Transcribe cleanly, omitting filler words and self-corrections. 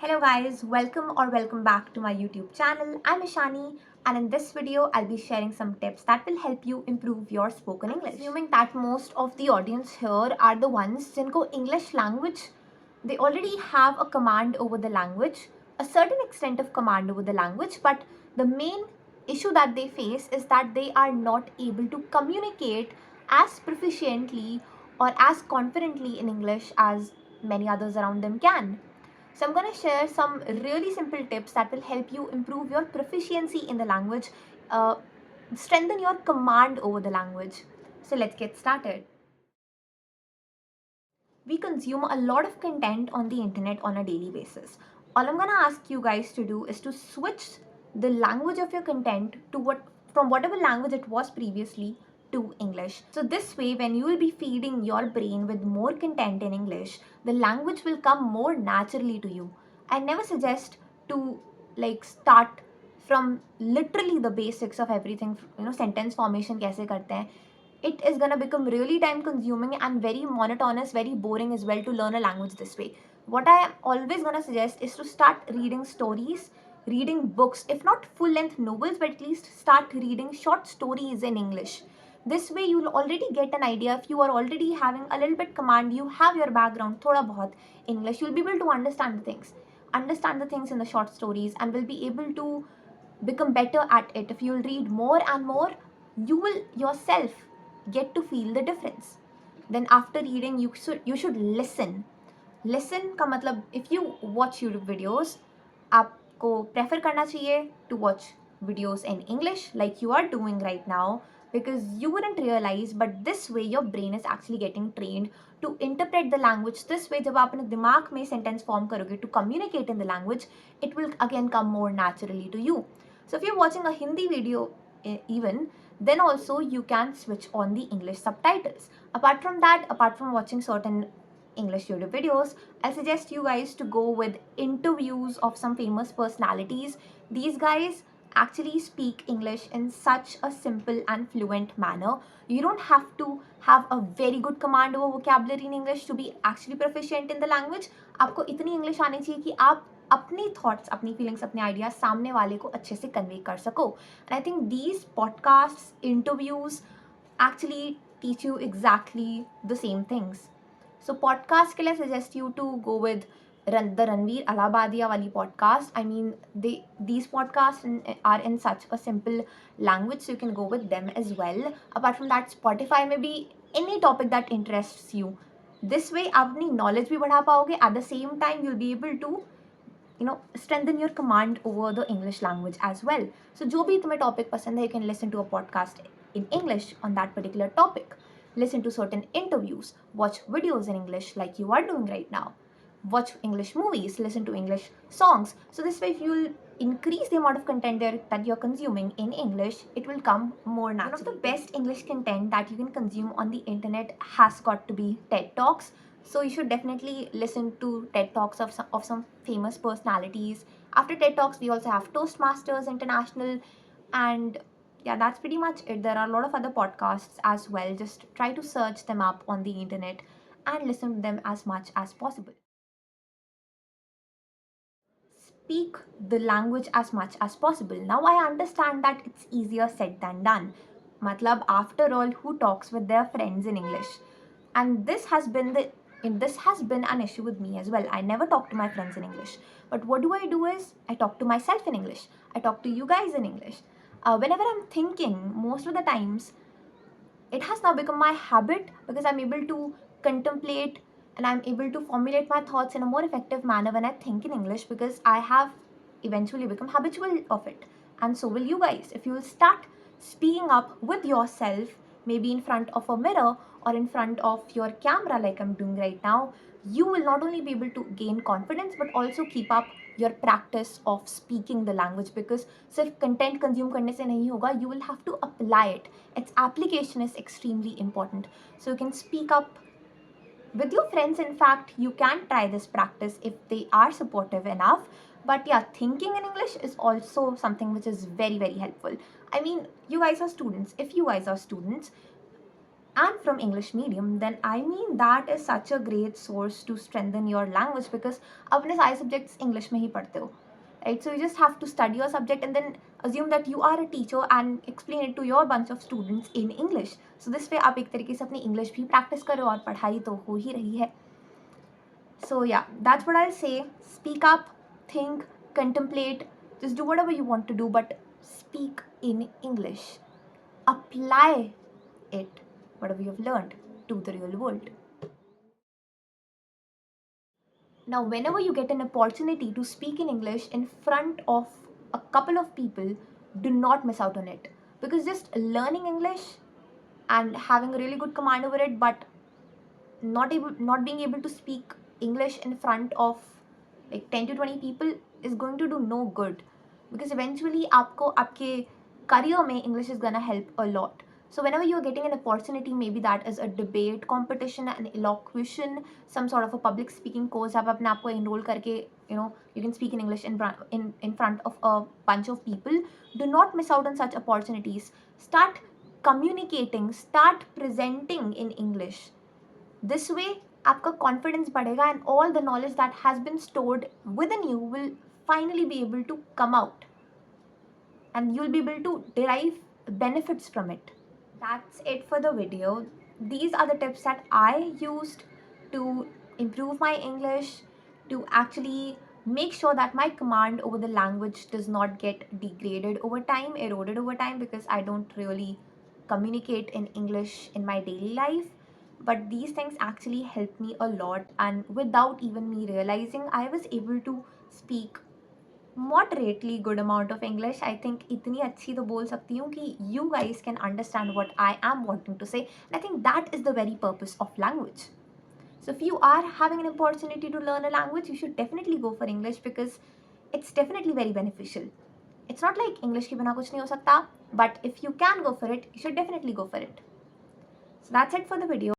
Hello guys, welcome back to my YouTube channel. I'm Ishani and in this video I'll be sharing some tips that will help you improve your spoken English. Assuming that most of the audience here are the ones jinko English language, they already have a command over the language, a certain extent of command over the language, but the main issue that they face is that they are not able to communicate as proficiently or as confidently in English as many others around them can. So I'm going to share some really simple tips that will help you improve your proficiency in the language, uh, strengthen your command over the language. So let's get started. We consume a lot of content on the internet on a daily basis. All I'm going to ask you guys to do is to switch the language of your content to from whatever language it was previously to English. So this way, when you will be feeding your brain with more content in English, the language will come more naturally to you. I never suggest to start from literally the basics of everything, sentence formation kaise karte hain. It is going to become really time consuming and very monotonous, very boring as well to learn a language this way. What I am always going to suggest is to start reading stories, reading books, if not full length novels, but at least start reading short stories in English. This way you'll already get an idea. If you are already having a little bit command, you have your background, thoda bahut English, you'll be able to understand the things in the short stories and will be able to become better at it. If you'll read more and more, you will yourself get to feel the difference. Then after reading, you should listen का मतलब if you watch YouTube videos, आपको prefer करना चाहिए to watch videos in English like you are doing right now, because you wouldn't realize, but this way your brain is actually getting trained to interpret the language this way. जब आप अपने दिमाग में sentence form करोगे to communicate in the language, it will again come more naturally to you. So if you're watching a Hindi video even, then also you can switch on the English subtitles. Apart from that, apart from watching certain English YouTube videos, I suggest you guys to go with interviews of some famous personalities. These guys actually speak English in such a simple and fluent manner. You don't have to have a very good command over vocabulary in English to be actually proficient in the language. आपको इतनी English आनी चाहिए कि आप अपनी thoughts, अपनी feelings, अपने ideas सामने वाले को अच्छे से कन्वे कर सको. And I think these podcast interviews actually teach you exactly the same things. So podcast के लिए suggest you to go with the Ranveer Allahabadia वाली podcast. I mean these podcasts are in such a simple language, so you can go with them as well. Apart from that, Spotify में भी any topic that interests you. This way आप अपनी knowledge भी बढ़ा पाओगे. At the same time, you'll be able to strengthen your command over the English language as well. So जो भी तुम्हें topic पसंद है, you can listen to a podcast in English on that particular topic. Listen to certain interviews, watch videos in English like you are doing right now. Watch English movies, listen to English songs. So this way, if you'll increase the amount of content that you're consuming in English, it will come more naturally. One of the best English content that you can consume on the internet has got to be TED Talks. So you should definitely listen to TED Talks of some famous personalities. After TED Talks, we also have Toastmasters International, and yeah, that's pretty much it. There are a lot of other podcasts as well. Just try to search them up on the internet and listen to them as much as possible. Speak the language as much as possible. Now I understand that it's easier said than done. Matlab, after all, who talks with their friends in English? And this has been an issue with me as well. I never talk to my friends in English. But what do is I talk to myself in English. I talk to you guys in English. Whenever I'm thinking, most of the times, it has now become my habit because I'm able to contemplate and I'm able to formulate my thoughts in a more effective manner when I think in English, because I have eventually become habitual of it. And so will you guys. If you will start speaking up with yourself, maybe in front of a mirror or in front of your camera like I'm doing right now, you will not only be able to gain confidence but also keep up your practice of speaking the language, because सिर्फ content consume करने से नहीं होगा, you will have to apply it. Its application is extremely important. So you can speak up with your friends. In fact, you can try this practice if they are supportive enough. But yeah, thinking in English is also something which is very, very helpful. I mean, you guys are students. If you guys are students, and from English medium, then I mean that is such a great source to strengthen your language because अपने सारे subjects English में ही पढ़ते हो, right? So you just have to study your subject and then assume that you are a teacher and explain it to your bunch of students in English. So this way आप एक तरीके से अपनी English भी practice कर रहे हो और पढ़ाई तो हो ही रही है. So yeah, that's what I'll say. Speak up, think, contemplate, just do whatever you want to do, but speak in English. Apply it, whatever you've learned, to the real world. Now, whenever you get an opportunity to speak in English in front of a couple of people, do not miss out on it. Because just learning English and having a really good command over it, but not being able to speak English in front of like 10 to 20 people is going to do no good, because eventually आपको आपके career में English is gonna help a lot. So whenever you're getting an opportunity, maybe that is a debate competition, an elocution, some sort of a public speaking course, आप अपने आप को enroll करके, you know, you can speak in English in front of a bunch of people. Do not miss out on such opportunities. Start communicating, start presenting in English. This way आपका confidence बढ़ेगा and all the knowledge that has been stored within you will finally be able to come out and you'll be able to derive benefits from it. That's it for the video. These are the tips that I used to improve my English, to actually make sure that my command over the language does not get degraded over time, eroded over time, because I don't really communicate in English in my daily life. But these things actually helped me a lot, and without even me realizing, I was able to speak moderately good amount of English. I think इतनी अच्छी तो बोल सकती हूँ कि you guys can understand what I am wanting to say. And I think that is the very purpose of language. So if you are having an opportunity to learn a language, you should definitely go for English because it's definitely very beneficial. It's not like English के बिना कुछ नहीं हो सकता, but if you can go for it, you should definitely go for it. So that's it for the video.